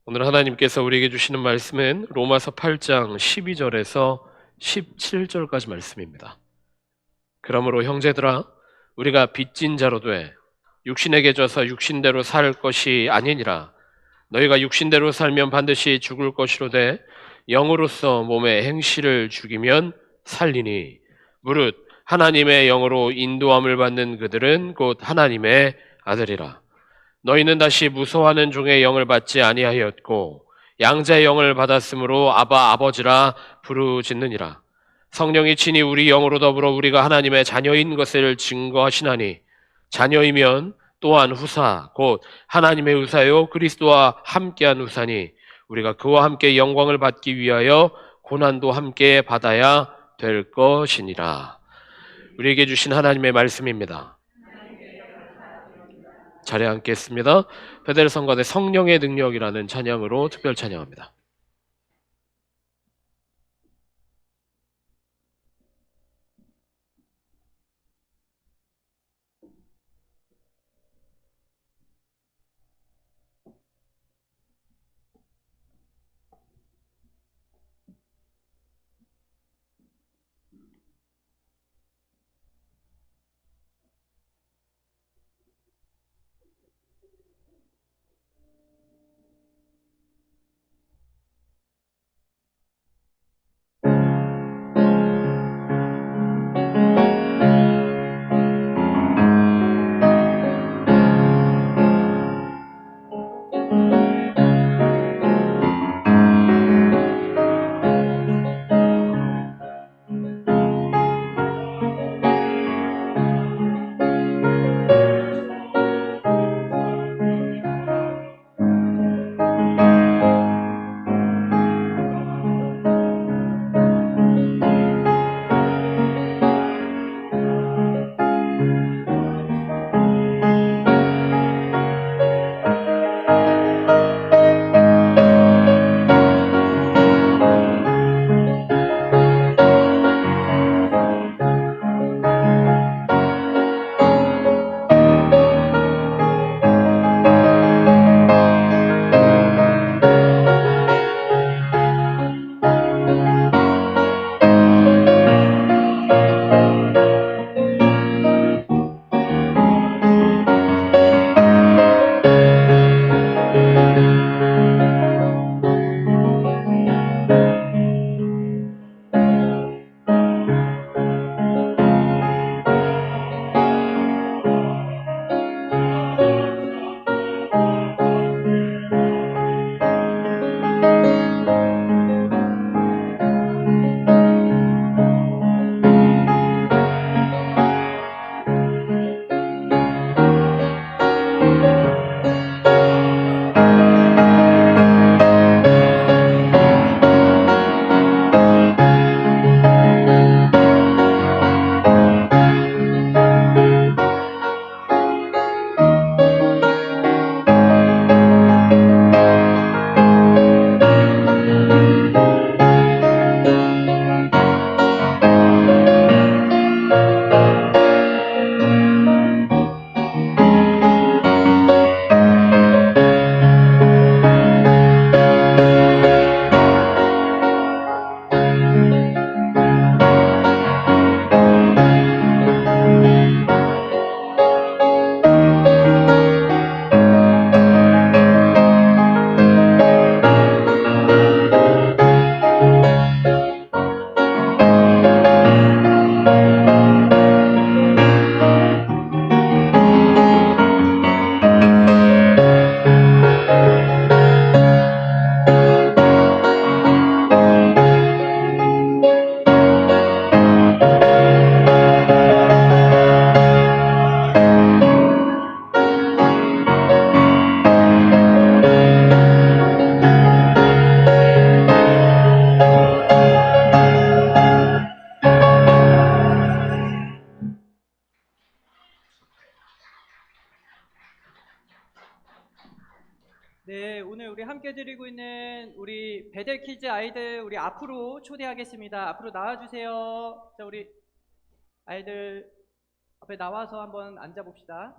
오늘 하나님께서 우리에게 주시는 말씀은 로마서 8장 12절에서 17절까지 말씀입니다. 그러므로 형제들아, 우리가 빚진 자로 돼 육신에게 져서 육신대로 살 것이 아니니라. 너희가 육신대로 살면 반드시 죽을 것이로되 영으로서 몸의 행실을 죽이면 살리니, 무릇 하나님의 영으로 인도함을 받는 그들은 곧 하나님의 아들이라. 너희는 다시 무서워하는 종의 영을 받지 아니하였고 양자의 영을 받았으므로 아바 아버지라 부르짖느니라. 성령이 친히 우리 영으로 더불어 우리가 하나님의 자녀인 것을 증거하시나니, 자녀이면 또한 후사 곧 하나님의 후사요 그리스도와 함께한 후사니, 우리가 그와 함께 영광을 받기 위하여 고난도 함께 받아야 될 것이니라. 우리에게 주신 하나님의 말씀입니다. 자리에 앉겠습니다. 베델 성가대 성령의 능력이라는 찬양으로 특별 찬양합니다. 네, 오늘 우리 함께 드리고 있는 우리 베델 키즈 아이들 우리 앞으로 초대하겠습니다. 앞으로 나와주세요. 자, 우리 아이들 앞에 나와서 한번 앉아봅시다.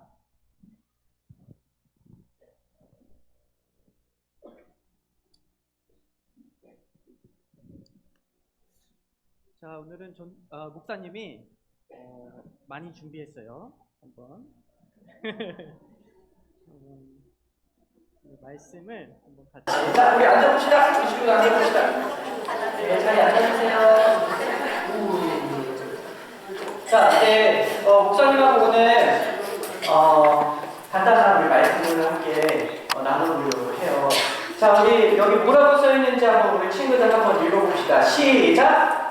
자, 오늘은 목사님이 많이 준비했어요. 한번 말씀을 한번 같이. 자, 우리 앉아봅시다. 이쪽으로 앉아봅시다. 네, 자리 앉아주세요. 자, 이제 목사님하고 오늘 간단한 우리 말씀을 함께 나눠보려고 해요. 자, 우리 여기 뭐라고 써있는지 한번 우리 친구들 한번 읽어봅시다. 시작!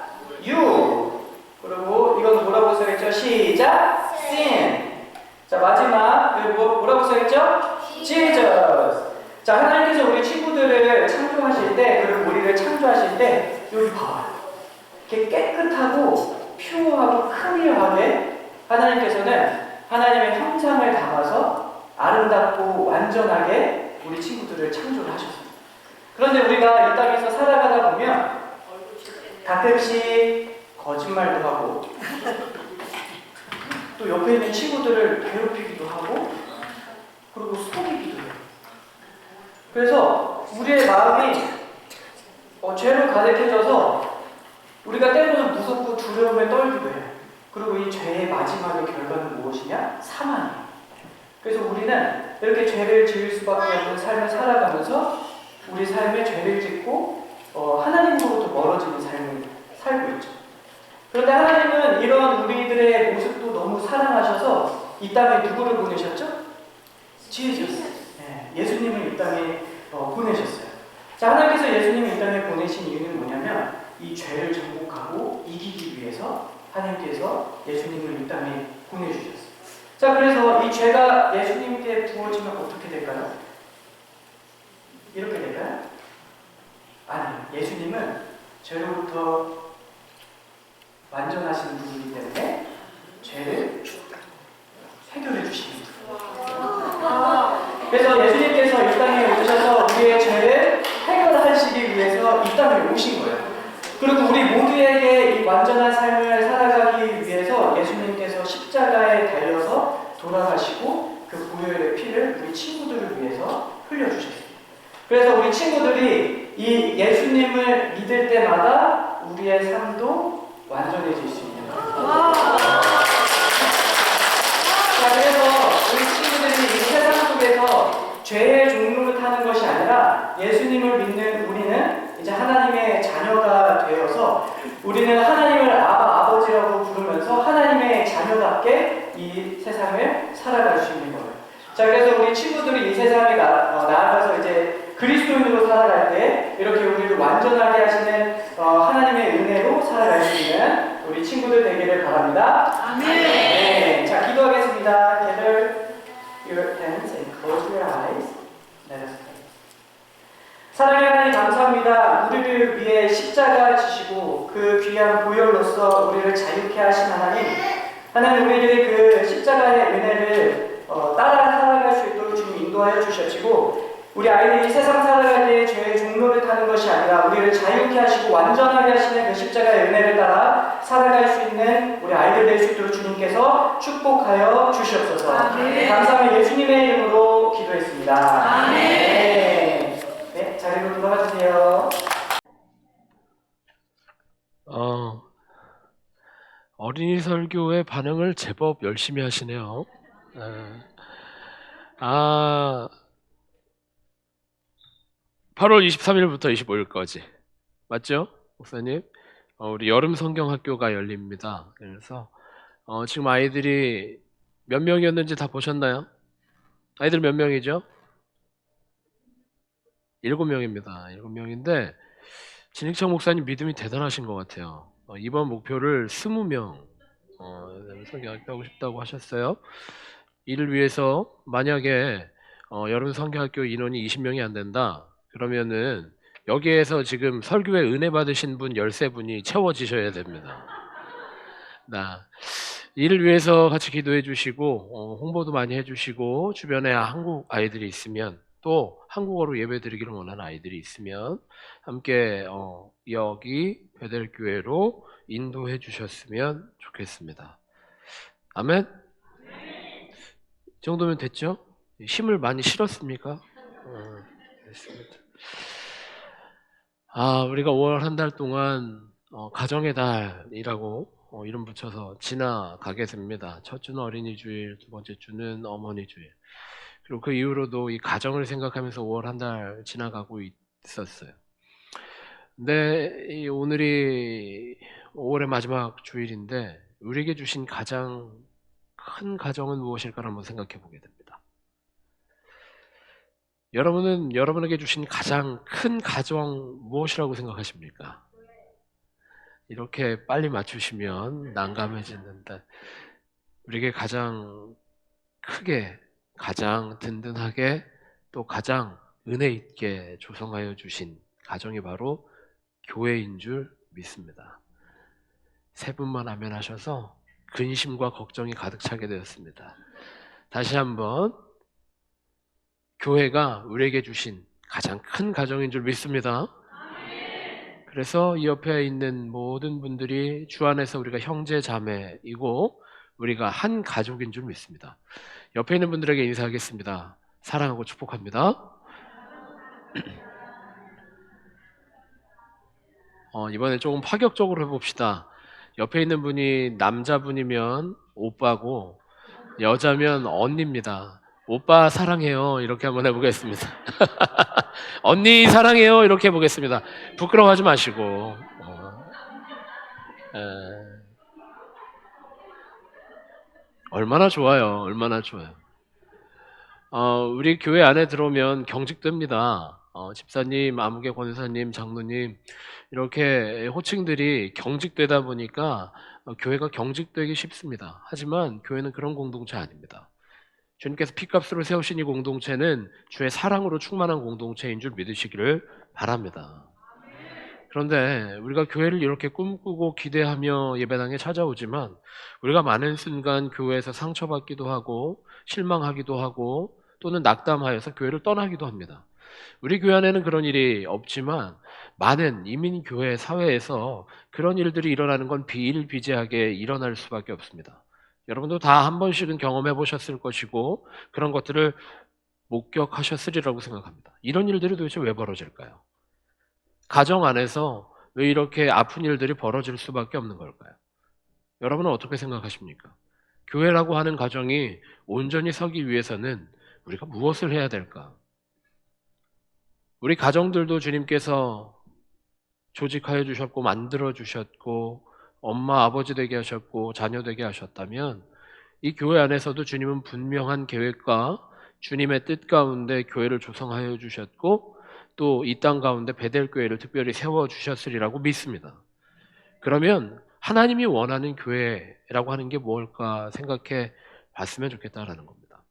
You. 그리고 이건 뭐라고 써있죠? 시작! Sin. 자, 마지막 여기 뭐라고 써있죠? Jesus. 자, 하나님께서 우리 친구들을 창조하실 때, 그리고 우리를 창조하실 때 여기 봐봐요. 이렇게 깨끗하고 퓨어하고 클리어하게 하나님께서는 하나님의 형상을 담아서 아름답고 완전하게 우리 친구들을 창조를 하셨습니다. 그런데 우리가 이 땅에서 살아가다 보면 가끔씩 거짓말도 하고 또 옆에 있는 친구들을 괴롭히기도 하고 그리고 속이기도 해요. 그래서 우리의 마음이 죄로 가득해져서 우리가 때로는 무섭고 두려움에 떨기도 해요. 그리고 이 죄의 마지막의 결과는 무엇이냐? 사망이에요. 그래서 우리는 이렇게 죄를 지을 수밖에 없는 삶을 살아가면서 우리 삶에 죄를 짓고 하나님으로부터 멀어지는 삶을 살고 있죠. 그런데 하나님은 이런 우리들의 모습도 너무 사랑하셔서 이 땅에 누구를 보내셨죠? 지으셨어요. 네, 예수님을 이 땅에 보내셨어요. 자, 하나님께서 예수님을 이 땅에 보내신 이유는 뭐냐면 이 죄를 정복하고 이기기 위해서 하나님께서 예수님을 이 땅에 보내주셨어요. 자, 그래서 이 죄가 예수님께 부어지면 어떻게 될까요? 이렇게 될까요? 아니요. 예수님은 죄로부터 완전하신 분이기 때문에 죄를 해결해 주십니다. 그래서 예수님께서 이 땅에 오셔서 우리의 죄를 해결하시기 위해서 이 땅에 오신 거예요. 그리고 우리 모두에게 이 완전한 삶을 살아가기 위해서 예수님께서 십자가에 달려서 돌아가시고 그 보혈의 피를 우리 친구들을 위해서 흘려주셨습니다. 그래서 우리 친구들이 이 예수님을 믿을 때마다 우리의 삶도 완전해질 수 있는 거예요. 자, 그래서 우리 친구들이 이 세상 속에서 죄의 종로를 타는 것이 아니라 예수님을 믿는 우리는 이제 하나님의 자녀가 되어서 우리는 하나님을 아버지라고 부르면서 하나님의 자녀답게 이 세상을 살아갈 수 있는 거예요. 자, 그래서 우리 친구들이 이 세상에 나아가서 이제 그리스도인으로 살아갈 때 이렇게 우리를 완전하게 하시는 하나님의 은혜로 살아갈 수 있는 우리 친구들 되기를 바랍니다. 아멘. 네, 자, 기도하겠습니다. Gather your hands and close your eyes. Let us pray. 사랑의 하나님 감사합니다. 우리를 위해 십자가 지시고 그 귀한 보혈로서 우리를 자유케 하신 하나님, 하나님 우리들이 그 십자가의 은혜를 따라 살아갈 수 있도록 주님 인도하여 주셔지고 우리 아이들이 세상 살아갈 때 죄의 종로를 타는 것이 아니라 우리를 자유케 하시고 완전하게 하시는 그 십자가의 은혜를 따라 살아갈 수 있는 우리 아이들 될 수 있도록 주님께서 축복하여 주시옵소서. 아멘. 감사하며 예수님의 이름으로 기도했습니다. 아멘. 네, 자리로 돌아가 주세요. 어린이 설교의 반응을 제법 열심히 하시네요. 8월 23일부터 25일까지 맞죠? 목사님? 우리 여름 성경학교가 열립니다. 그래서 지금 아이들이 몇 명이었는지 다 보셨나요? 아이들 몇 명이죠? 7명입니다. 7명인데 진익창 목사님 믿음이 대단하신 것 같아요. 이번 목표를 20명 성경학교 하고 싶다고 하셨어요. 이를 위해서 만약에 여름 성경학교 인원이 20명이 안 된다 그러면은 여기에서 지금 설교에 은혜 받으신 분 13분이 채워지셔야 됩니다. 이를 위해서 같이 기도해 주시고 홍보도 많이 해 주시고 주변에 한국 아이들이 있으면 또 한국어로 예배 드리기를 원하는 아이들이 있으면 함께 여기 베델교회로 인도해 주셨으면 좋겠습니다. 아멘. 이 정도면 됐죠? 힘을 많이 실었습니까? 됐습니다. 우리가 5월 한 달 동안 가정의 달이라고 이름 붙여서 지나가게 됩니다. 첫 주는 어린이 주일, 두 번째 주는 어머니 주일. 그리고 그 이후로도 이 가정을 생각하면서 5월 한 달 지나가고 있었어요. 근데 오늘이 5월의 마지막 주일인데 우리에게 주신 가장 큰 가정은 무엇일까 한번 생각해 보게 됩니다. 여러분은 여러분에게 주신 가장 큰 가정 무엇이라고 생각하십니까? 이렇게 빨리 맞추시면 난감해지는데 우리에게 가장 크게, 가장 든든하게 또 가장 은혜 있게 조성하여 주신 가정이 바로 교회인 줄 믿습니다. 세 분만 아멘하셔서 근심과 걱정이 가득 차게 되었습니다. 다시 한번 교회가 우리에게 주신 가장 큰 가정인 줄 믿습니다. 그래서 이 옆에 있는 모든 분들이 주 안에서 우리가 형제 자매이고 우리가 한 가족인 줄 믿습니다. 옆에 있는 분들에게 인사하겠습니다. 사랑하고 축복합니다. 이번에 조금 파격적으로 해봅시다. 옆에 있는 분이 남자분이면 오빠고 여자면 언니입니다. 오빠 사랑해요. 이렇게 한번 해보겠습니다. 언니 사랑해요. 이렇게 해보겠습니다. 부끄러워하지 마시고. 얼마나 좋아요. 얼마나 좋아요. 우리 교회 안에 들어오면 경직됩니다. 집사님, 아무개 권사님, 장로님 이렇게 호칭들이 경직되다 보니까 교회가 경직되기 쉽습니다. 하지만 교회는 그런 공동체 아닙니다. 주님께서 피값으로 세우신 이 공동체는 주의 사랑으로 충만한 공동체인 줄 믿으시기를 바랍니다. 그런데 우리가 교회를 이렇게 꿈꾸고 기대하며 예배당에 찾아오지만 우리가 많은 순간 교회에서 상처받기도 하고 실망하기도 하고 또는 낙담하여서 교회를 떠나기도 합니다. 우리 교회 안에는 그런 일이 없지만 많은 이민교회 사회에서 그런 일들이 일어나는 건 비일비재하게 일어날 수밖에 없습니다. 여러분도 다 한 번씩은 경험해 보셨을 것이고 그런 것들을 목격하셨으리라고 생각합니다. 이런 일들이 도대체 왜 벌어질까요? 가정 안에서 왜 이렇게 아픈 일들이 벌어질 수밖에 없는 걸까요? 여러분은 어떻게 생각하십니까? 교회라고 하는 가정이 온전히 서기 위해서는 우리가 무엇을 해야 될까? 우리 가정들도 주님께서 조직하여 주셨고 만들어 주셨고 엄마 아버지 되게 하셨고 자녀 되게 하셨다면 이 교회 안에서도 주님은 분명한 계획과 주님의 뜻 가운데 교회를 조성하여 주셨고 또 이 땅 가운데 베델 교회를 특별히 세워 주셨으리라고 믿습니다. 그러면 하나님이 원하는 교회라고 하는 게 뭘까 생각해 봤으면 좋겠다라는 겁니다.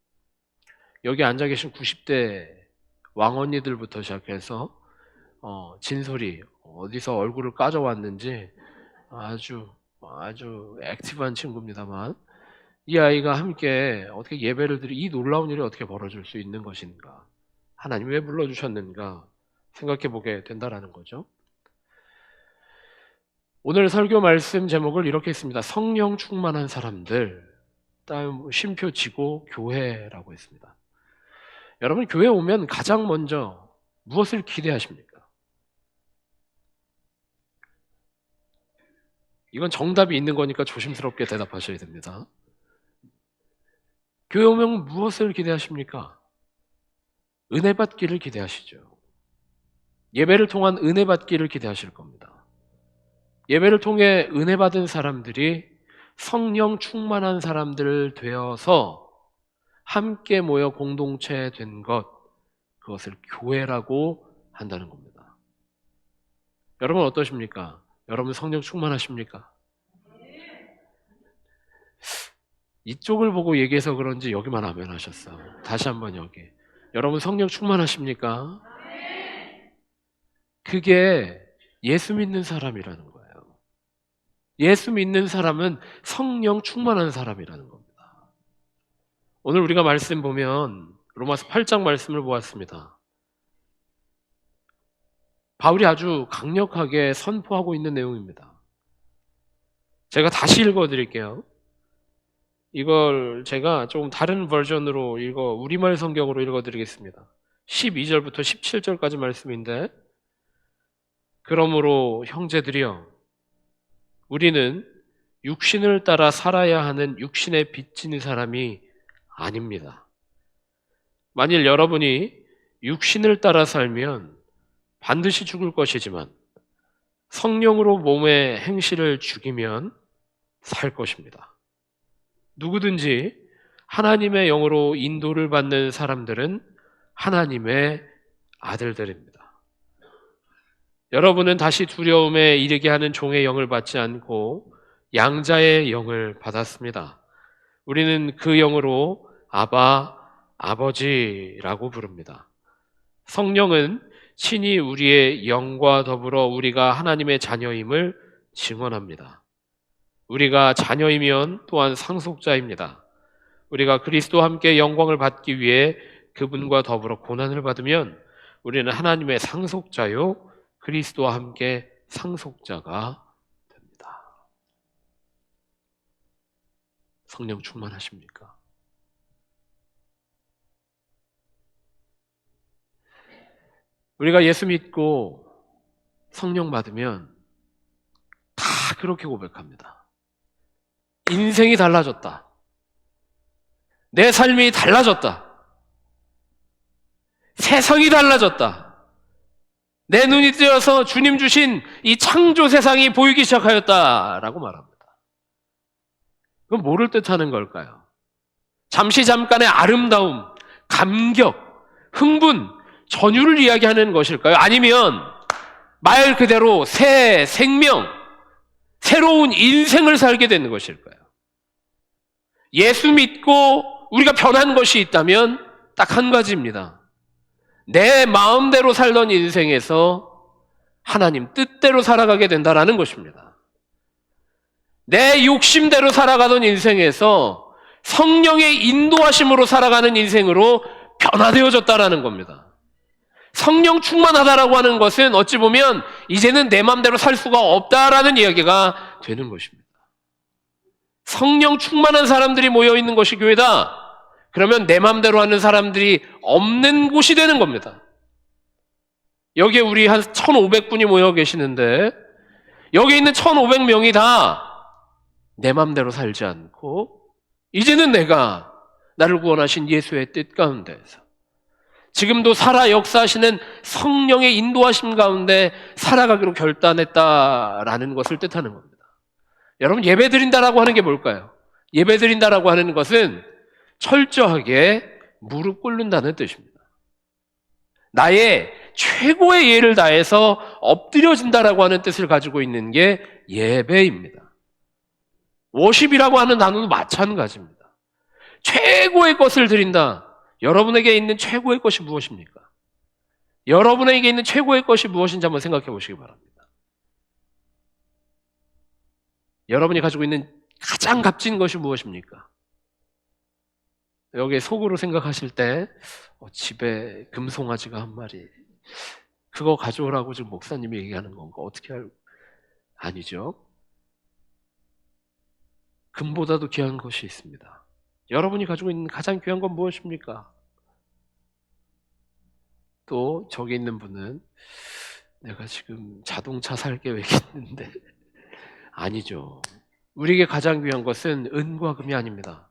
여기 앉아 계신 90대 왕언니들부터 시작해서 진솔이 어디서 얼굴을 까져왔는지 아주 액티브한 친구입니다만 이 아이가 함께 어떻게 예배를 드리 이 놀라운 일이 어떻게 벌어질 수 있는 것인가? 하나님 왜 불러주셨는가? 생각해 보게 된다라는 거죠. 오늘 설교 말씀 제목을 이렇게 했습니다. 성령 충만한 사람들, 다음 쉼표 지고 교회라고 했습니다. 여러분 교회 오면 가장 먼저 무엇을 기대하십니까? 이건 정답이 있는 거니까 조심스럽게 대답하셔야 됩니다. 교회 오면 무엇을 기대하십니까? 은혜 받기를 기대하시죠. 예배를 통한 은혜 받기를 기대하실 겁니다. 예배를 통해 은혜 받은 사람들이 성령 충만한 사람들 되어서 함께 모여 공동체 된 것, 그것을 교회라고 한다는 겁니다. 여러분 어떠십니까? 여러분 성령 충만하십니까? 이쪽을 보고 얘기해서 그런지 여기만 아멘 하셨어. 다시 한번 여기. 여러분 성령 충만하십니까? 그게 예수 믿는 사람이라는 거예요. 예수 믿는 사람은 성령 충만한 사람이라는 겁니다. 오늘 우리가 말씀 보면 로마서 8장 말씀을 보았습니다. 바울이 아주 강력하게 선포하고 있는 내용입니다. 제가 다시 읽어드릴게요. 이걸 제가 조금 다른 버전으로 우리말 성경으로 읽어드리겠습니다. 12절부터 17절까지 말씀인데 그러므로 형제들이여 우리는 육신을 따라 살아야 하는 육신에 빚진 사람이 아닙니다. 만일 여러분이 육신을 따라 살면 반드시 죽을 것이지만 성령으로 몸의 행실을 죽이면 살 것입니다. 누구든지 하나님의 영으로 인도를 받는 사람들은 하나님의 아들들입니다. 여러분은 다시 두려움에 이르게 하는 종의 영을 받지 않고 양자의 영을 받았습니다. 우리는 그 영으로 아바, 아버지라고 부릅니다. 성령은 친히 우리의 영과 더불어 우리가 하나님의 자녀임을 증언합니다. 우리가 자녀이면 또한 상속자입니다. 우리가 그리스도와 함께 영광을 받기 위해 그분과 더불어 고난을 받으면 우리는 하나님의 상속자요 그리스도와 함께 상속자가 됩니다. 성령 충만하십니까? 우리가 예수 믿고 성령 받으면 다 그렇게 고백합니다. 인생이 달라졌다. 내 삶이 달라졌다. 세상이 달라졌다. 내 눈이 뜨여서 주님 주신 이 창조 세상이 보이기 시작하였다라고 말합니다. 그건 뭐를 뜻하는 걸까요? 잠시 잠깐의 아름다움, 감격, 흥분, 전율을 이야기하는 것일까요? 아니면 말 그대로 새 생명, 새로운 인생을 살게 되는 것일까요? 예수 믿고 우리가 변한 것이 있다면 딱 한 가지입니다. 내 마음대로 살던 인생에서 하나님 뜻대로 살아가게 된다는 것입니다. 내 욕심대로 살아가던 인생에서 성령의 인도하심으로 살아가는 인생으로 변화되어졌다는 겁니다. 성령 충만하다라고 하는 것은 어찌 보면 이제는 내 마음대로 살 수가 없다라는 이야기가 되는 것입니다. 성령 충만한 사람들이 모여있는 것이 교회다. 그러면 내 마음대로 하는 사람들이 없는 곳이 되는 겁니다. 여기에 우리 한 1,500분이 모여 계시는데 여기 있는 1,500명이 다 내 마음대로 살지 않고 이제는 내가 나를 구원하신 예수의 뜻 가운데에서 지금도 살아 역사하시는 성령의 인도하심 가운데 살아가기로 결단했다라는 것을 뜻하는 겁니다. 여러분, 예배 드린다라고 하는 게 뭘까요? 예배 드린다라고 하는 것은 철저하게 무릎 꿇는다는 뜻입니다. 나의 최고의 예를 다해서 엎드려진다라고 하는 뜻을 가지고 있는 게 예배입니다. 워십이라고 하는 단어도 마찬가지입니다. 최고의 것을 드린다. 여러분에게 있는 최고의 것이 무엇입니까? 여러분에게 있는 최고의 것이 무엇인지 한번 생각해 보시기 바랍니다. 여러분이 가지고 있는 가장 값진 것이 무엇입니까? 여기 속으로 생각하실 때 집에 금송아지가 한 마리 그거 가져오라고 지금 목사님이 얘기하는 건가? 어떻게 알고? 아니죠. 금보다도 귀한 것이 있습니다. 여러분이 가지고 있는 가장 귀한 건 무엇입니까? 또 저기 있는 분은 내가 지금 자동차 살 계획이 있는데 아니죠. 우리에게 가장 귀한 것은 은과 금이 아닙니다.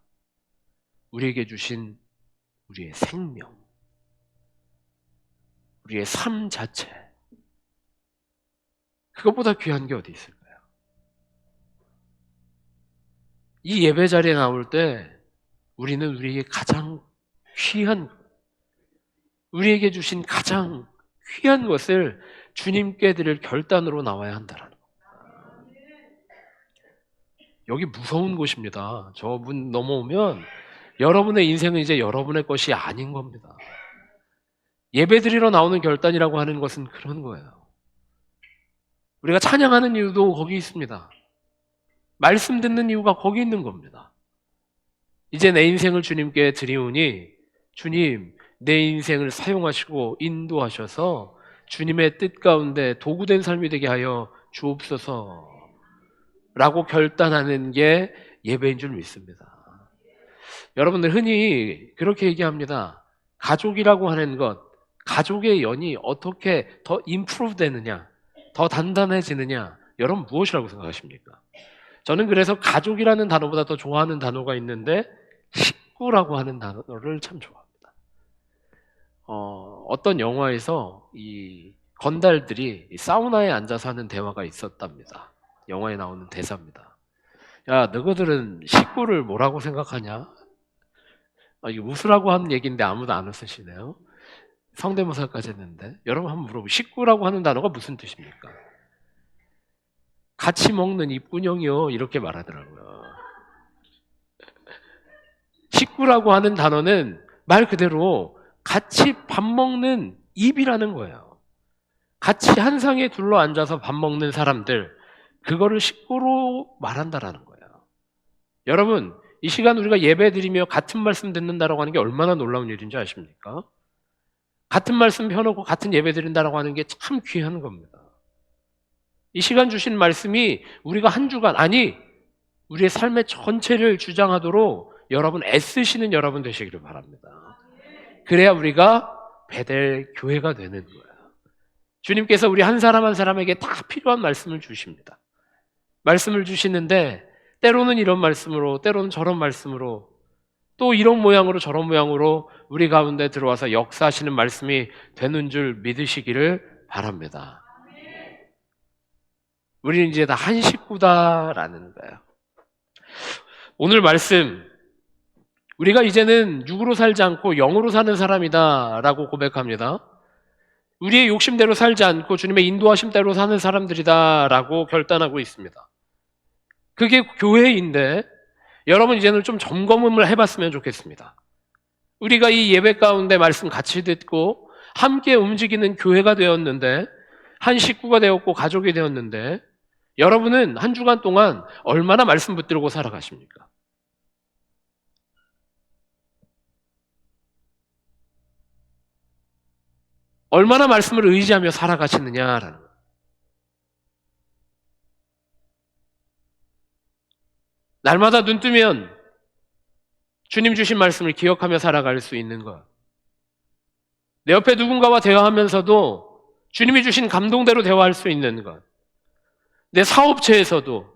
우리에게 주신 우리의 생명, 우리의 삶 자체, 그것보다 귀한 게 어디 있을까요? 이 예배 자리에 나올 때 우리는 우리에게 가장 귀한, 우리에게 주신 가장 귀한 것을 주님께 드릴 결단으로 나와야 한다는 겁니다. 여기 무서운 곳입니다. 저 문 넘어오면 여러분의 인생은 이제 여러분의 것이 아닌 겁니다. 예배 드리러 나오는 결단이라고 하는 것은 그런 거예요. 우리가 찬양하는 이유도 거기 있습니다. 말씀 듣는 이유가 거기 있는 겁니다. 이제 내 인생을 주님께 드리우니 주님, 내 인생을 사용하시고 인도하셔서 주님의 뜻 가운데 도구된 삶이 되게 하여 주옵소서 라고 결단하는 게 예배인 줄 믿습니다. 여러분들 흔히 그렇게 얘기합니다. 가족이라고 하는 것, 가족의 연이 어떻게 더 임프루브 되느냐, 더 단단해지느냐, 여러분 무엇이라고 생각하십니까? 저는 그래서 가족이라는 단어보다 더 좋아하는 단어가 있는데 식구라고 하는 단어를 참 좋아합니다. 어떤 영화에서 이 건달들이 이 사우나에 앉아서 하는 대화가 있었답니다. 영화에 나오는 대사입니다. 야, 너희들은 식구를 뭐라고 생각하냐? 이게 웃으라고 하는 얘기인데 아무도 안 웃으시네요. 성대모사까지 했는데 여러분 한번 물어보세요. 식구라고 하는 단어가 무슨 뜻입니까? 같이 먹는 입군형이요 이렇게 말하더라고요. 식구라고 하는 단어는 말 그대로 같이 밥 먹는 입이라는 거예요. 같이 한 상에 둘러 앉아서 밥 먹는 사람들, 그거를 식구로 말한다라는 거예요. 여러분, 이 시간 우리가 예배 드리며 같은 말씀 듣는다라고 하는 게 얼마나 놀라운 일인지 아십니까? 같은 말씀 펴놓고 같은 예배 드린다라고 하는 게 참 귀한 겁니다. 이 시간 주신 말씀이 우리가 한 주간, 아니 우리의 삶의 전체를 주장하도록 여러분 애쓰시는 여러분 되시기를 바랍니다. 그래야 우리가 베델 교회가 되는 거예요. 주님께서 우리 한 사람 한 사람에게 다 필요한 말씀을 주십니다. 말씀을 주시는데 때로는 이런 말씀으로, 때로는 저런 말씀으로, 또 이런 모양으로 저런 모양으로 우리 가운데 들어와서 역사하시는 말씀이 되는 줄 믿으시기를 바랍니다. 우리는 이제 다 한 식구다라는 거예요. 오늘 말씀, 우리가 이제는 육으로 살지 않고 영으로 사는 사람이다라고 고백합니다. 우리의 욕심대로 살지 않고 주님의 인도하심대로 사는 사람들이다라고 결단하고 있습니다. 그게 교회인데 여러분 이제는 좀 점검을 해봤으면 좋겠습니다. 우리가 이 예배 가운데 말씀 같이 듣고 함께 움직이는 교회가 되었는데, 한 식구가 되었고 가족이 되었는데, 여러분은 한 주간 동안 얼마나 말씀 붙들고 살아가십니까? 얼마나 말씀을 의지하며 살아가시느냐라는 거예요. 날마다 눈 뜨면 주님 주신 말씀을 기억하며 살아갈 수 있는 것. 내 옆에 누군가와 대화하면서도 주님이 주신 감동대로 대화할 수 있는 것. 내 사업체에서도,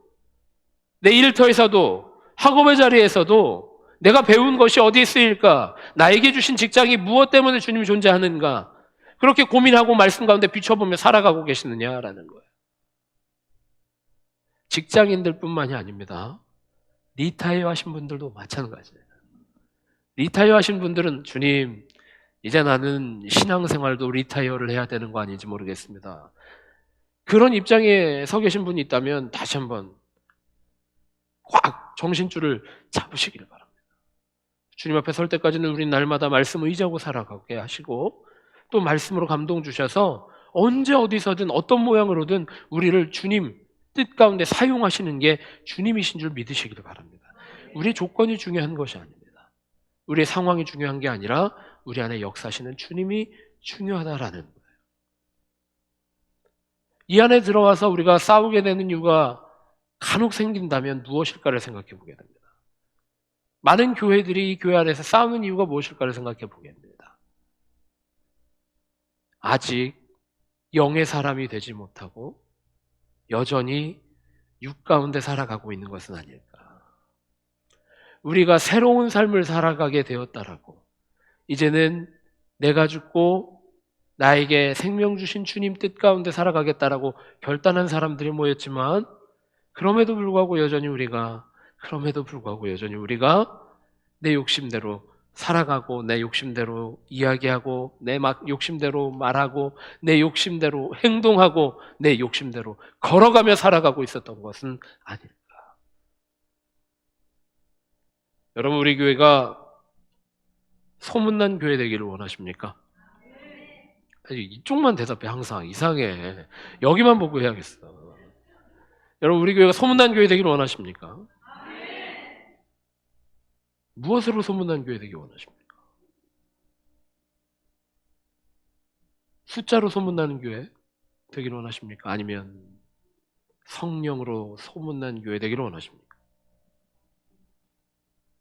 내 일터에서도, 학업의 자리에서도 내가 배운 것이 어디에 쓰일까? 나에게 주신 직장이 무엇 때문에 주님이 존재하는가? 그렇게 고민하고 말씀 가운데 비춰보며 살아가고 계시느냐라는 거예요. 직장인들 뿐만이 아닙니다. 리타이어 하신 분들도 마찬가지예요. 리타이어 하신 분들은 주님, 이제 나는 신앙생활도 리타이어를 해야 되는 거 아닌지 모르겠습니다. 그런 입장에 서 계신 분이 있다면 다시 한번 꽉 정신줄을 잡으시기를 바랍니다. 주님 앞에 설 때까지는 우린 날마다 말씀 의지하고 살아가게 하시고, 또 말씀으로 감동 주셔서 언제 어디서든 어떤 모양으로든 우리를 주님 뜻 가운데 사용하시는 게 주님이신 줄 믿으시기를 바랍니다. 우리의 조건이 중요한 것이 아닙니다. 우리의 상황이 중요한 게 아니라 우리 안에 역사하시는 주님이 중요하다라는 거예요. 이 안에 들어와서 우리가 싸우게 되는 이유가 간혹 생긴다면 무엇일까를 생각해 보게 됩니다. 많은 교회들이 이 교회 안에서 싸우는 이유가 무엇일까를 생각해 보게 됩니다. 아직 영의 사람이 되지 못하고 여전히 육 가운데 살아가고 있는 것은 아닐까. 우리가 새로운 삶을 살아가게 되었다라고, 이제는 내가 죽고 나에게 생명 주신 주님 뜻 가운데 살아가겠다라고 결단한 사람들이 모였지만, 그럼에도 불구하고 여전히 우리가 내 욕심대로 살아가고, 내 욕심대로 이야기하고, 내 욕심대로 말하고, 내 욕심대로 행동하고, 내 욕심대로 걸어가며 살아가고 있었던 것은 아닐까. 여러분, 우리 교회가 소문난 교회 되기를 원하십니까? 이쪽만 대답해. 항상 이상해. 여기만 보고 해야겠어. 여러분, 우리 교회가 소문난 교회 되기를 원하십니까? 무엇으로 소문난 교회 되기 원하십니까? 숫자로 소문나는 교회 되기를 원하십니까? 아니면 성령으로 소문난 교회 되기를 원하십니까?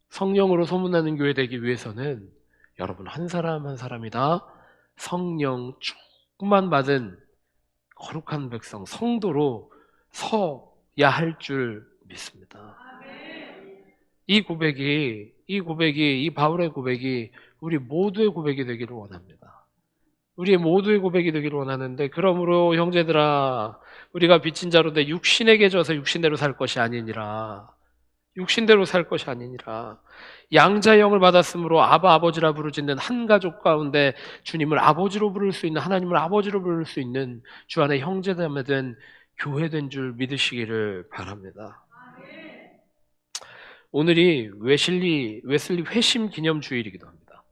성령으로 소문나는 교회 되기 위해서는 여러분 한 사람 한 사람이 다 성령 충만 받은 거룩한 백성, 성도로 서야 할 줄 믿습니다. 이 고백이, 이 바울의 고백이 우리 모두의 고백이 되기를 원합니다. 우리 모두의 고백이 되기를 원하는데, 그러므로 형제들아, 우리가 빚진 자로 돼 육신에게 져서 육신대로 살 것이 아니니라. 육신대로 살 것이 아니니라. 양자형을 받았으므로 아바 아버지라 부르짖는 한 가족 가운데 주님을 아버지로 부를 수 있는, 하나님을 아버지로 부를 수 있는 주 안에 형제자매된 교회 된 줄 믿으시기를 바랍니다. 오늘이 웨슬리 회심 기념 주일이기도 합니다.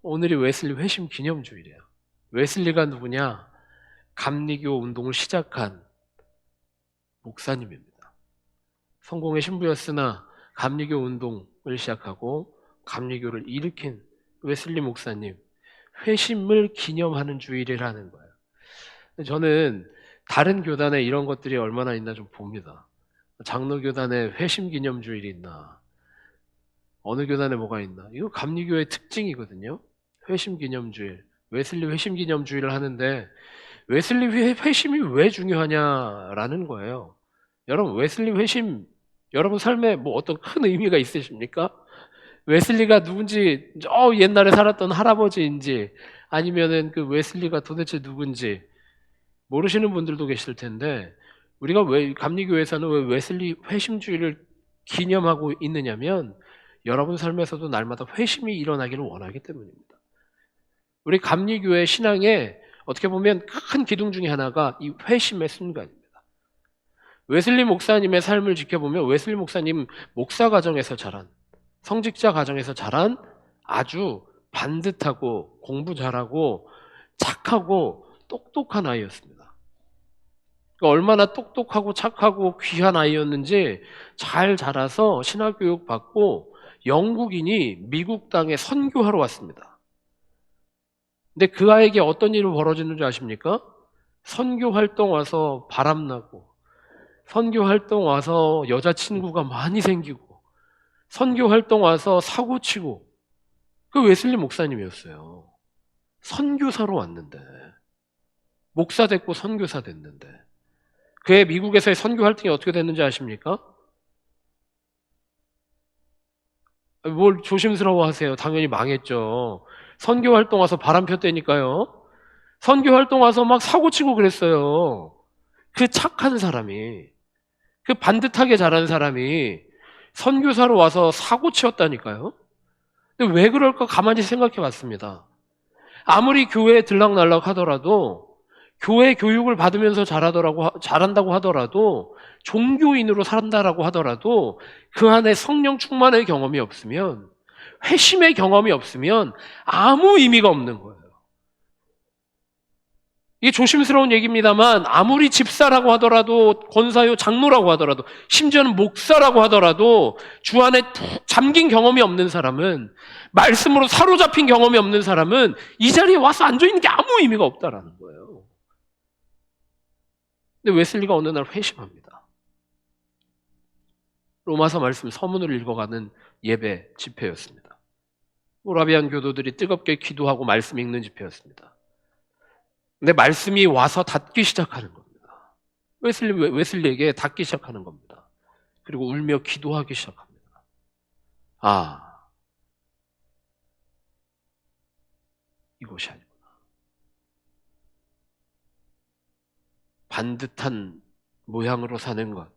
오늘이 웨슬리 회심 기념 주일이에요. 웨슬리가 누구냐? 감리교 운동을 시작한 목사님입니다. 성공의 신부였으나 감리교 운동을 시작하고 감리교를 일으킨 웨슬리 목사님, 회심을 기념하는 주일이라는 거예요. 저는 다른 교단에 이런 것들이 얼마나 있나 좀 봅니다. 장로교단에 회심 기념 주일이 있나, 어느 교단에 뭐가 있나. 이거 감리교의 특징이거든요. 회심 기념 주일, 웨슬리 회심 기념 주일을 하는데, 웨슬리 회심이 왜 중요하냐라는 거예요. 여러분, 웨슬리 회심, 여러분 삶에 뭐 어떤 큰 의미가 있으십니까? 웨슬리가 누군지, 옛날에 살았던 할아버지인지, 아니면은 그 웨슬리가 도대체 누군지 모르시는 분들도 계실 텐데, 우리가 왜 감리교회에서는 왜 웨슬리 회심주의를 기념하고 있느냐면, 여러분 삶에서도 날마다 회심이 일어나기를 원하기 때문입니다. 우리 감리교회 신앙에 어떻게 보면 큰 기둥 중에 하나가 이 회심의 순간입니다. 웨슬리 목사님의 삶을 지켜보면, 웨슬리 목사님 목사 가정에서 자란, 성직자 가정에서 자란 아주 반듯하고 공부 잘하고 착하고 똑똑한 아이였습니다. 그러니까 얼마나 똑똑하고 착하고 귀한 아이였는지 잘 자라서 신학교육 받고 영국인이 미국 땅에 선교하러 왔습니다. 근데 그 아이에게 어떤 일이 벌어지는 줄 아십니까? 선교 활동 와서 바람나고, 선교 활동 와서 여자친구가 많이 생기고, 선교 활동 와서 사고치고. 그 웨슬리 목사님이었어요. 선교사로 왔는데, 목사 됐고 선교사 됐는데, 그의 미국에서의 선교 활동이 어떻게 됐는지 아십니까? 뭘 조심스러워 하세요. 당연히 망했죠. 선교 활동 와서 바람 폈다니까요. 선교 활동 와서 막 사고치고 그랬어요. 그 착한 사람이, 그 반듯하게 자란 사람이 선교사로 와서 사고치었다니까요. 근데 왜 그럴까 가만히 생각해 봤습니다. 아무리 교회에 들락날락 하더라도, 교회 교육을 받으면서 잘한다고 하더라도, 종교인으로 산다라고 하더라도 그 안에 성령 충만의 경험이 없으면, 회심의 경험이 없으면 아무 의미가 없는 거예요. 이게 조심스러운 얘기입니다만, 아무리 집사라고 하더라도, 권사요 장로라고 하더라도, 심지어는 목사라고 하더라도 주 안에 푹 잠긴 경험이 없는 사람은, 말씀으로 사로잡힌 경험이 없는 사람은 이 자리에 와서 앉아있는 게 아무 의미가 없다라는 거예요. 근데 웨슬리가 어느 날 회심합니다. 로마서 말씀 서문을 읽어가는 예배 집회였습니다. 모라비안 교도들이 뜨겁게 기도하고 말씀 읽는 집회였습니다. 근데 말씀이 와서 닿기 시작하는 겁니다. 웨슬리에게 닿기 시작하는 겁니다. 그리고 울며 기도하기 시작합니다. 아, 이것이 아니구나. 반듯한 모양으로 사는 것,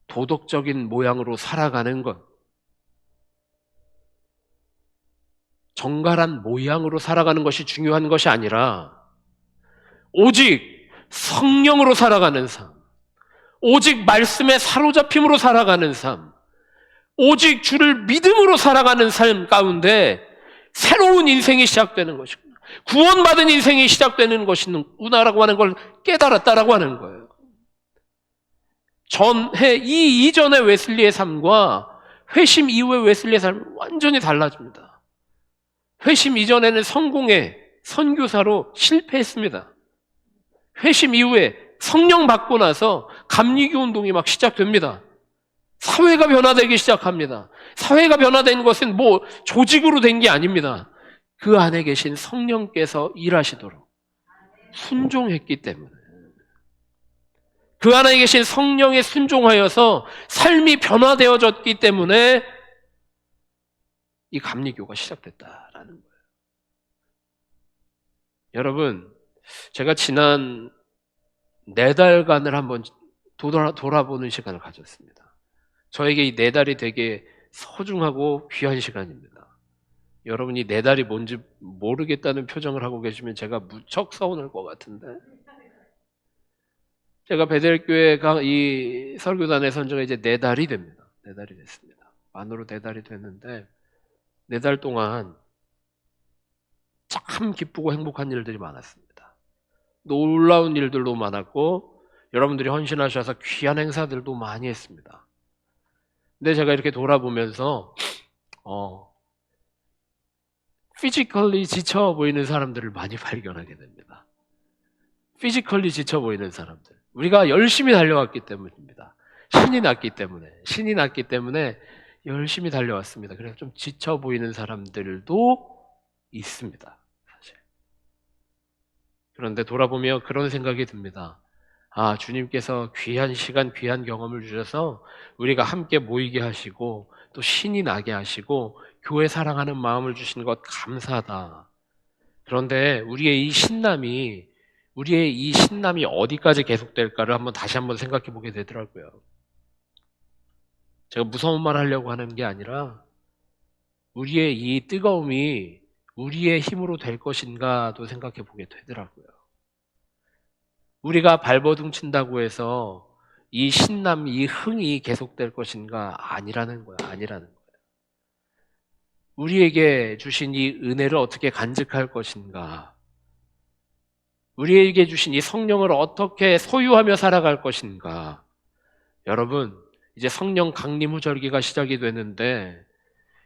도덕적인 모양으로 살아가는 것, 정갈한 모양으로 살아가는 것이 중요한 것이 아니라, 오직 성령으로 살아가는 삶, 오직 말씀에 사로잡힘으로 살아가는 삶, 오직 주를 믿음으로 살아가는 삶 가운데 새로운 인생이 시작되는 것이구나, 구원받은 인생이 시작되는 것이구나라고 하는 걸 깨달았다라고 하는 거예요. 이 이전의 웨슬리의 삶과 회심 이후의 웨슬리의 삶은 완전히 달라집니다. 회심 이전에는 성공의 선교사로 실패했습니다. 회심 이후에 성령 받고 나서 감리교 운동이 막 시작됩니다. 사회가 변화되기 시작합니다. 사회가 변화된 것은 뭐 조직으로 된 게 아닙니다. 그 안에 계신 성령께서 일하시도록 순종했기 때문에. 그 안에 계신 성령에 순종하여서 삶이 변화되어졌기 때문에 이 감리교가 시작됐다라는 거예요. 여러분, 제가 지난 4달간을 한번 돌아보는 시간을 가졌습니다. 저에게 이 4달이 되게 소중하고 귀한 시간입니다. 여러분이 4달이 뭔지 모르겠다는 표정을 하고 계시면 제가 무척 서운할 것 같은데, 제가 베델교회 이 설교단에 선정해 이제 4달이 됩니다. 4달이 됐습니다. 만으로 4달이 됐는데 4달 동안 참 기쁘고 행복한 일들이 많았습니다. 놀라운 일들도 많았고 여러분들이 헌신하셔서 귀한 행사들도 많이 했습니다. 근데 제가 이렇게 돌아보면서 피지컬리 지쳐 보이는 사람들을 많이 발견하게 됩니다. 피지컬리 지쳐 보이는 사람들. 우리가 열심히 달려왔기 때문입니다. 신이 났기 때문에 열심히 달려왔습니다. 그래서 좀 지쳐 보이는 사람들도 있습니다. 사실. 그런데 돌아보며 그런 생각이 듭니다. 아, 주님께서 귀한 시간, 귀한 경험을 주셔서 우리가 함께 모이게 하시고 또 신이 나게 하시고 교회 사랑하는 마음을 주시는 것 감사하다. 그런데 우리의 이 신남이 어디까지 계속될까를 다시 한번 생각해 보게 되더라고요. 제가 무서운 말 하려고 하는 게 아니라 우리의 이 뜨거움이 우리의 힘으로 될 것인가도 생각해 보게 되더라고요. 우리가 발버둥 친다고 해서 이 신남, 이 흥이 계속될 것인가? 아니라는 거야. 우리에게 주신 이 은혜를 어떻게 간직할 것인가? 우리에게 주신 이 성령을 어떻게 소유하며 살아갈 것인가? 여러분, 이제 성령 강림 후절기가 시작이 되는데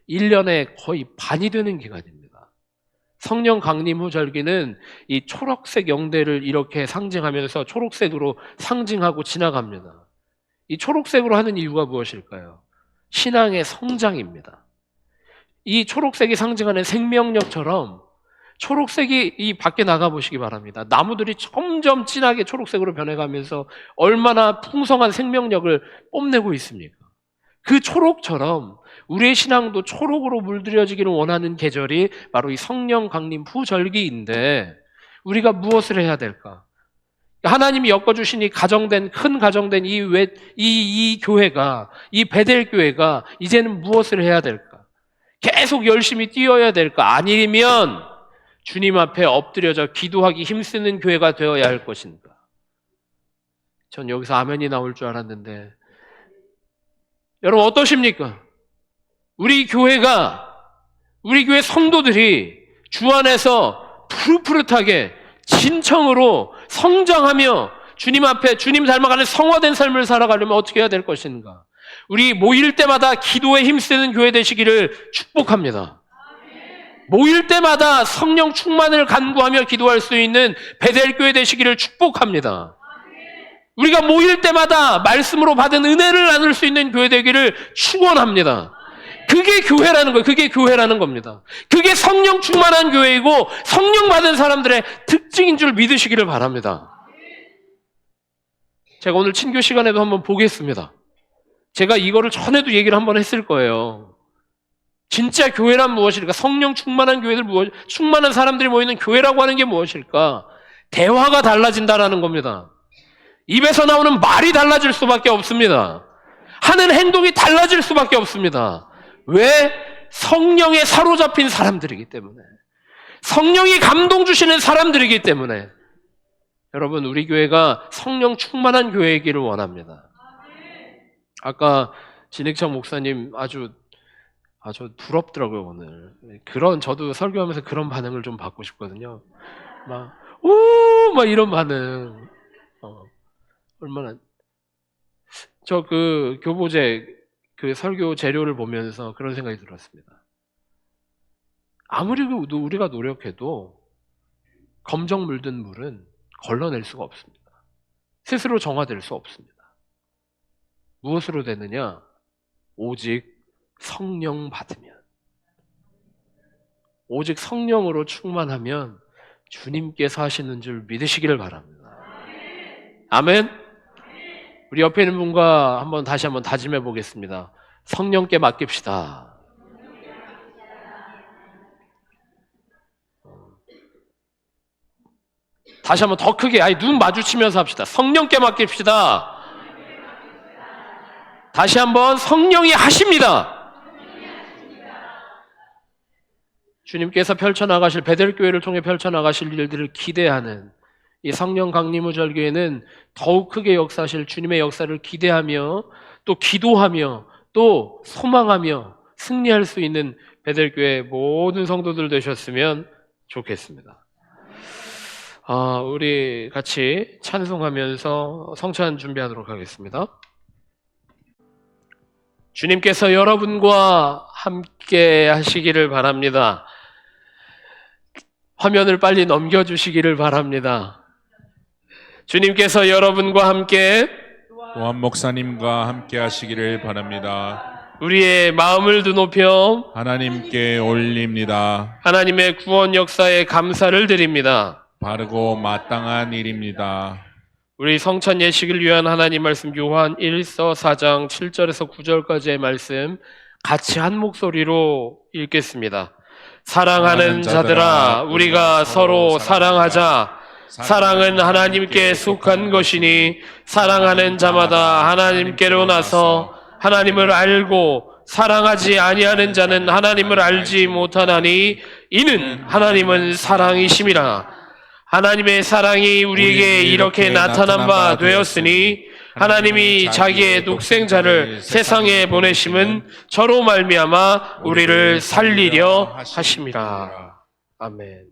1년에 거의 반이 되는 기간입니다. 성령 강림 후절기는 이 초록색 영대를 이렇게 상징하면서 초록색으로 상징하고 지나갑니다. 이 초록색으로 하는 이유가 무엇일까요? 신앙의 성장입니다. 이 초록색이 상징하는 생명력처럼 초록색이 이 밖에 나가 보시기 바랍니다. 나무들이 점점 진하게 초록색으로 변해가면서 얼마나 풍성한 생명력을 뽐내고 있습니까? 그 초록처럼 우리의 신앙도 초록으로 물들여지기를 원하는 계절이 바로 이 성령 강림 후절기인데 우리가 무엇을 해야 될까? 하나님이 엮어주신 이 큰 가정된 이 교회가, 이 베델 교회가 이제는 무엇을 해야 될까? 계속 열심히 뛰어야 될까? 아니면 주님 앞에 엎드려져 기도하기 힘쓰는 교회가 되어야 할 것인가? 전 여기서 아멘이 나올 줄 알았는데 여러분 어떠십니까? 우리 교회 성도들이 주 안에서 푸릇푸릇하게 진청으로 성장하며 주님 앞에 주님 닮아가는 성화된 삶을 살아가려면 어떻게 해야 될 것인가? 우리 모일 때마다 기도에 힘쓰는 교회 되시기를 축복합니다. 모일 때마다 성령 충만을 간구하며 기도할 수 있는 베델 교회 되시기를 축복합니다. 우리가 모일 때마다 말씀으로 받은 은혜를 나눌 수 있는 교회 되기를 축원합니다. 그게 교회라는 거예요. 그게 교회라는 겁니다. 그게 성령 충만한 교회이고 성령 받은 사람들의 특징인 줄 믿으시기를 바랍니다. 제가 오늘 친교 시간에도 한번 보겠습니다. 제가 이거를 전에도 얘기를 한번 했을 거예요. 진짜 교회란 무엇일까? 성령 충만한 충만한 사람들이 모이는 교회라고 하는 게 무엇일까? 대화가 달라진다라는 겁니다. 입에서 나오는 말이 달라질 수밖에 없습니다. 하는 행동이 달라질 수밖에 없습니다. 왜? 성령에 사로잡힌 사람들이기 때문에. 성령이 감동 주시는 사람들이기 때문에. 여러분, 우리 교회가 성령 충만한 교회이기를 원합니다. 아까 진익창 목사님 아주 부럽더라고요, 오늘. 저도 설교하면서 그런 반응을 좀 받고 싶거든요. 막 이런 반응. 얼마나. 교보제 설교 재료를 보면서 그런 생각이 들었습니다. 아무리 우리가 노력해도 검정 물든 물은 걸러낼 수가 없습니다. 스스로 정화될 수 없습니다. 무엇으로 되느냐? 오직 성령 받으면. 오직 성령으로 충만하면 주님께서 하시는 줄 믿으시기를 바랍니다. 아멘? 우리 옆에 있는 분과 다시 한번 다짐해 보겠습니다. 성령께 맡깁시다. 다시 한번 더 크게, 눈 마주치면서 합시다. 성령께 맡깁시다. 다시 한번 성령이 하십니다. 주님께서 펼쳐나가실, 베델교회를 통해 펼쳐나가실 일들을 기대하는 이 성령 강림우절기에는 더욱 크게 역사하실 주님의 역사를 기대하며 또 기도하며 또 소망하며 승리할 수 있는 베델교회 모든 성도들 되셨으면 좋겠습니다. 우리 같이 찬송하면서 성찬 준비하도록 하겠습니다. 주님께서 여러분과 함께 하시기를 바랍니다. 화면을 빨리 넘겨주시기를 바랍니다. 주님께서 여러분과 함께 또한 목사님과 함께 하시기를 바랍니다. 우리의 마음을 드높여 하나님께 올립니다. 하나님의 구원 역사에 감사를 드립니다. 바르고 마땅한 일입니다. 우리 성찬 예식을 위한 하나님 말씀 요한 1서 4장 7절에서 9절까지의 말씀 같이 한 목소리로 읽겠습니다. 사랑하는 자들아, 우리가 서로 사랑하자. 사랑은 하나님께 속한 것이니 사랑하는 자마다 하나님께로 나서 하나님을 알고 사랑하지 아니하는 자는 하나님을 알지 못하나니 이는 하나님은 사랑이심이라. 하나님의 사랑이 우리에게 이렇게 나타난 바 되었으니 하나님이 자기의 독생자를 세상에 보내심은 저로 말미암아 우리를 살리려 하심이라. 아멘.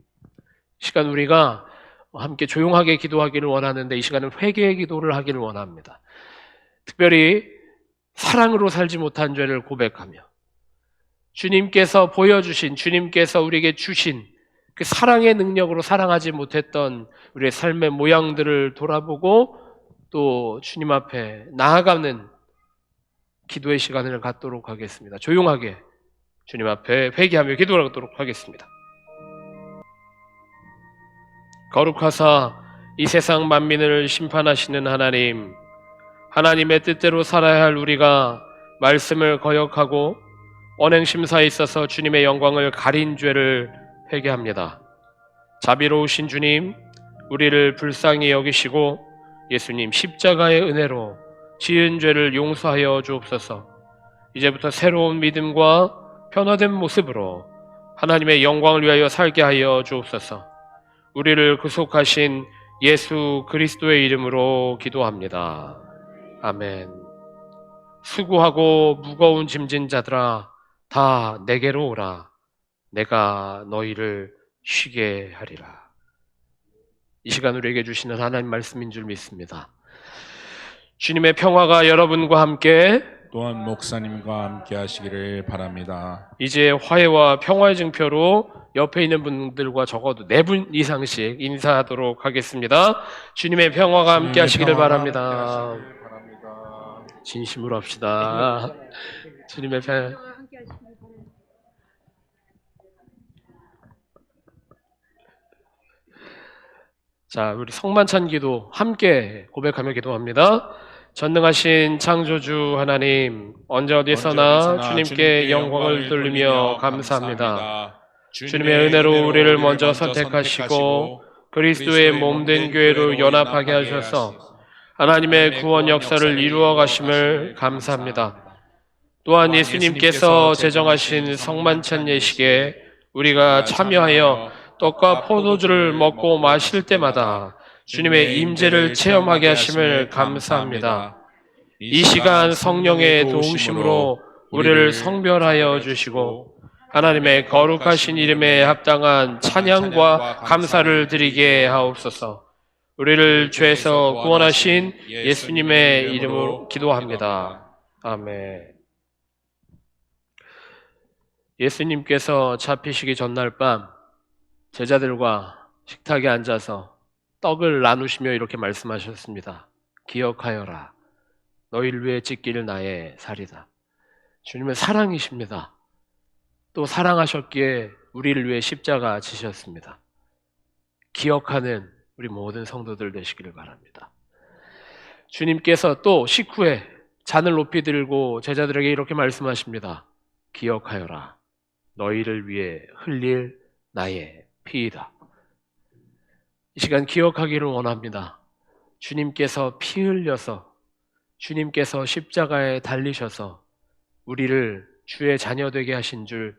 시간 우리가 함께 조용하게 기도하기를 원하는데 이 시간은 회개의 기도를 하기를 원합니다. 특별히 사랑으로 살지 못한 죄를 고백하며 주님께서 보여주신, 주님께서 우리에게 주신 그 사랑의 능력으로 사랑하지 못했던 우리의 삶의 모양들을 돌아보고 또 주님 앞에 나아가는 기도의 시간을 갖도록 하겠습니다. 조용하게 주님 앞에 회개하며 기도하도록 하겠습니다. 거룩하사 이 세상 만민을 심판하시는 하나님, 하나님의 뜻대로 살아야 할 우리가 말씀을 거역하고 언행심사에 있어서 주님의 영광을 가린 죄를 회개합니다. 자비로우신 주님, 우리를 불쌍히 여기시고 예수님 십자가의 은혜로 지은 죄를 용서하여 주옵소서. 이제부터 새로운 믿음과 변화된 모습으로 하나님의 영광을 위하여 살게 하여 주옵소서. 우리를 구속하신 예수 그리스도의 이름으로 기도합니다. 아멘. 수고하고 무거운 짐진 자들아, 다 내게로 오라. 내가 너희를 쉬게 하리라. 이 시간 우리에게 주시는 하나님 말씀인 줄 믿습니다. 주님의 평화가 여러분과 함께 또한 목사님과 함께 하시기를 바랍니다. 이제 화해와 평화의 증표로 옆에 있는 분들과 적어도 4분 이상씩 인사하도록 하겠습니다. 주님의 평화가 함께 하시기를 바랍니다. 진심으로 합시다. 주님의 평화. 자, 우리 성만찬 기도 함께 고백하며 기도합니다. 전능하신 창조주 하나님, 언제 어디서나 주님께 영광을 돌리며 감사합니다. 주님의 은혜로 우리를 먼저 선택하시고 그리스도의 몸된 교회로 연합하게 하셔서 하나님의 구원 역사를 이루어 가심을 감사합니다. 또한 예수님께서 제정하신 성만찬 예식에 우리가 참여하여 떡과 포도주를 먹고 마실 때마다 주님의 임재를 체험하게 하심을 감사합니다. 이 시간 성령의 도우심으로 우리를 성별하여 주시고 하나님의 거룩하신 이름에 합당한 찬양과 감사를 드리게 하옵소서. 우리를 죄에서 구원하신 예수님의 이름으로 기도합니다. 아멘. 예수님께서 잡히시기 전날 밤 제자들과 식탁에 앉아서 떡을 나누시며 이렇게 말씀하셨습니다. 기억하여라. 너희를 위해 찢길 나의 살이다. 주님은 사랑이십니다. 또 사랑하셨기에 우리를 위해 십자가 지셨습니다. 기억하는 우리 모든 성도들 되시기를 바랍니다. 주님께서 또 식후에 잔을 높이 들고 제자들에게 이렇게 말씀하십니다. 기억하여라. 너희를 위해 흘릴 나의 피이다. 이 시간 기억하기를 원합니다. 주님께서 피 흘려서, 주님께서 십자가에 달리셔서 우리를 주의 자녀 되게 하신 줄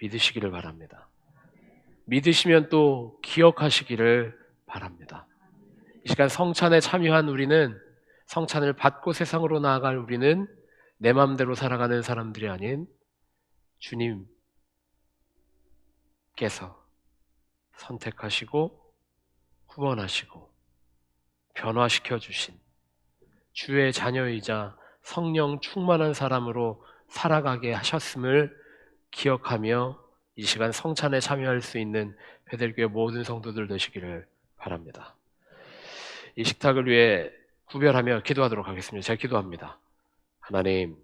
믿으시기를 바랍니다. 믿으시면 또 기억하시기를 바랍니다. 이 시간 성찬에 참여한 우리는, 성찬을 받고 세상으로 나아갈 우리는 내 마음대로 살아가는 사람들이 아닌 주님께서 선택하시고 구원하시고 변화시켜 주신 주의 자녀이자 성령 충만한 사람으로 살아가게 하셨음을 기억하며 이 시간 성찬에 참여할 수 있는 베델교회 모든 성도들 되시기를 바랍니다. 이 식탁을 위해 구별하며 기도하도록 하겠습니다. 제가 기도합니다. 하나님,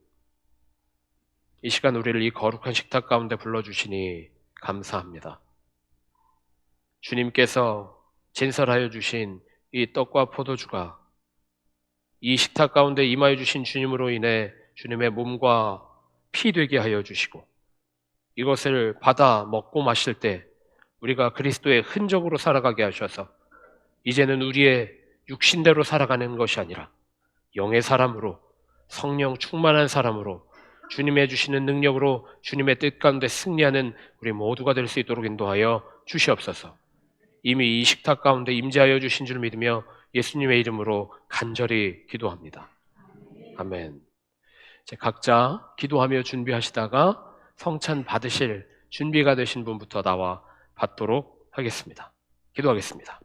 이 시간 우리를 이 거룩한 식탁 가운데 불러주시니 감사합니다. 주님께서 진설하여 주신 이 떡과 포도주가 이 식탁 가운데 임하여 주신 주님으로 인해 주님의 몸과 피 되게 하여 주시고, 이것을 받아 먹고 마실 때 우리가 그리스도의 흔적으로 살아가게 하셔서 이제는 우리의 육신대로 살아가는 것이 아니라 영의 사람으로, 성령 충만한 사람으로, 주님의 주시는 능력으로 주님의 뜻 가운데 승리하는 우리 모두가 될 수 있도록 인도하여 주시옵소서. 이미 이 식탁 가운데 임재하여 주신 줄 믿으며 예수님의 이름으로 간절히 기도합니다. 아멘. 이제 각자 기도하며 준비하시다가 성찬 받으실 준비가 되신 분부터 나와 받도록 하겠습니다. 기도하겠습니다.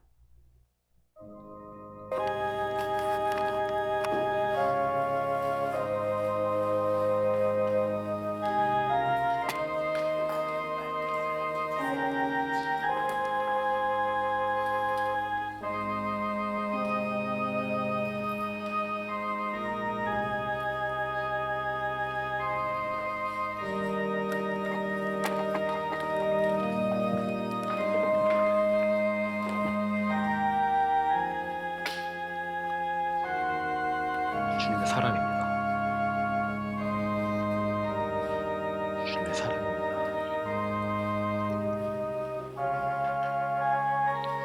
주님의 사랑입니다. 주님의 사랑입니다.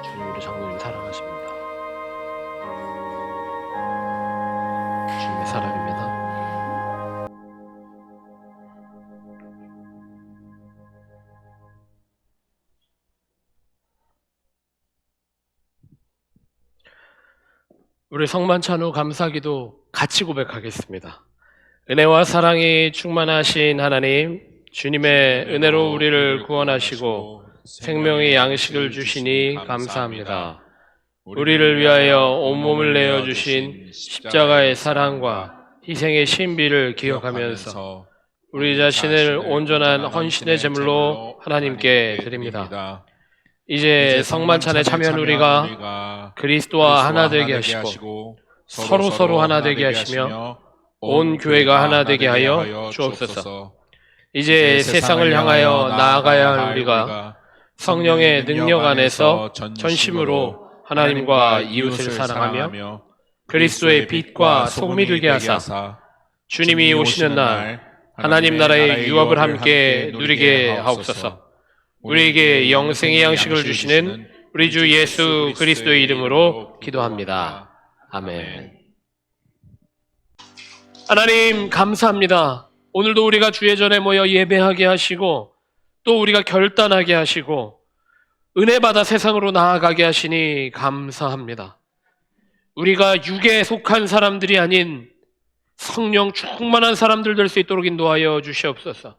주님 우리 장로님 사랑하십니다. 주님의 사랑입니다. 우리 성만찬 후 감사기도 같이 고백하겠습니다. 은혜와 사랑이 충만하신 하나님, 주님의 은혜로 우리를 구원하시고 생명의 양식을 주시니 감사합니다. 우리를 위하여 온몸을 내어주신 십자가의 사랑과 희생의 신비를 기억하면서 우리 자신을 온전한 헌신의 제물로 하나님께 드립니다. 이제 성만찬에 참여한 우리가 그리스도와 하나 되게 하시고 서로 하나 되게 하시며 온 교회가 하나 되게 하여 주옵소서. 이제 세상을 향하여 나아가야 할 우리가 성령의 능력 안에서 전심으로 하나님과 이웃을 사랑하며 그리스도의 빛과 소금이 되게 하사 주님이 오시는 날 하나님 나라의 유업을 함께 누리게 하옵소서. 우리에게 영생의 양식을 주시는 우리 주 예수 그리스도의 이름으로 기도합니다. 아멘. 하나님 감사합니다. 오늘도 우리가 주의 전에 모여 예배하게 하시고 또 우리가 결단하게 하시고 은혜 받아 세상으로 나아가게 하시니 감사합니다. 우리가 육에 속한 사람들이 아닌 성령 충만한 사람들 될 수 있도록 인도하여 주시옵소서.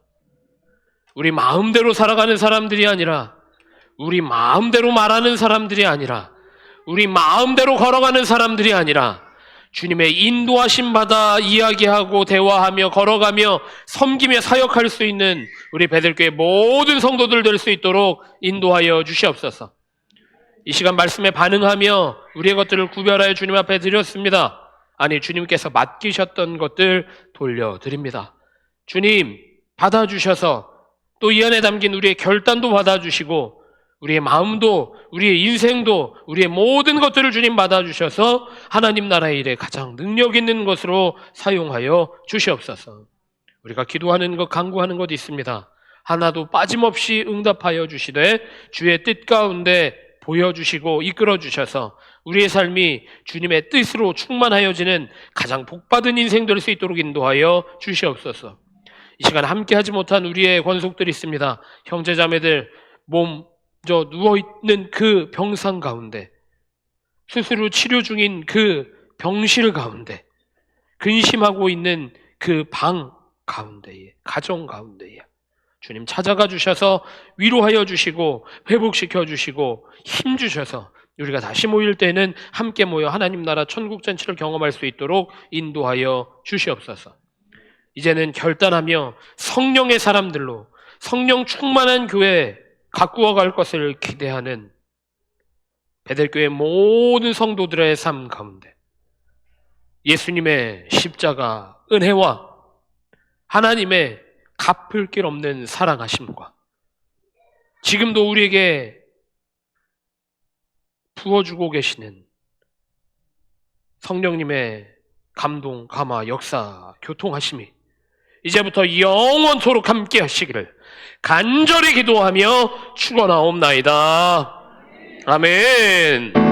우리 마음대로 살아가는 사람들이 아니라, 우리 마음대로 말하는 사람들이 아니라, 우리 마음대로 걸어가는 사람들이 아니라 주님의 인도하심 받아 이야기하고 대화하며 걸어가며 섬기며 사역할 수 있는 우리 베델교회 모든 성도들 될 수 있도록 인도하여 주시옵소서. 이 시간 말씀에 반응하며 우리의 것들을 구별하여 주님 앞에 드렸습니다. 아니, 주님께서 맡기셨던 것들 돌려드립니다. 주님 받아주셔서 또 이 안에 담긴 우리의 결단도 받아주시고 우리의 마음도, 우리의 인생도, 우리의 모든 것들을 주님 받아주셔서 하나님 나라의 일에 가장 능력 있는 것으로 사용하여 주시옵소서. 우리가 기도하는 것, 간구하는 것 있습니다. 하나도 빠짐없이 응답하여 주시되 주의 뜻 가운데 보여주시고 이끌어 주셔서 우리의 삶이 주님의 뜻으로 충만하여지는 가장 복받은 인생 될 수 있도록 인도하여 주시옵소서. 이 시간 함께하지 못한 우리의 권속들이 있습니다. 형제자매들 몸져 누워있는 그 병상 가운데, 스스로 치료 중인 그 병실 가운데, 근심하고 있는 그 방 가운데에, 가정 가운데에 주님 찾아가 주셔서 위로하여 주시고 회복시켜 주시고 힘 주셔서 우리가 다시 모일 때는 함께 모여 하나님 나라 천국 잔치를 경험할 수 있도록 인도하여 주시옵소서. 이제는 결단하며 성령의 사람들로 성령 충만한 교회 가꾸어 갈 것을 기대하는 베델교회 모든 성도들의 삶 가운데 예수님의 십자가 은혜와 하나님의 갚을 길 없는 사랑하심과 지금도 우리에게 부어주고 계시는 성령님의 감동, 감화, 역사, 교통하심이 이제부터 영원토록 함께 하시기를 간절히 기도하며 축원하옵나이다. 아멘.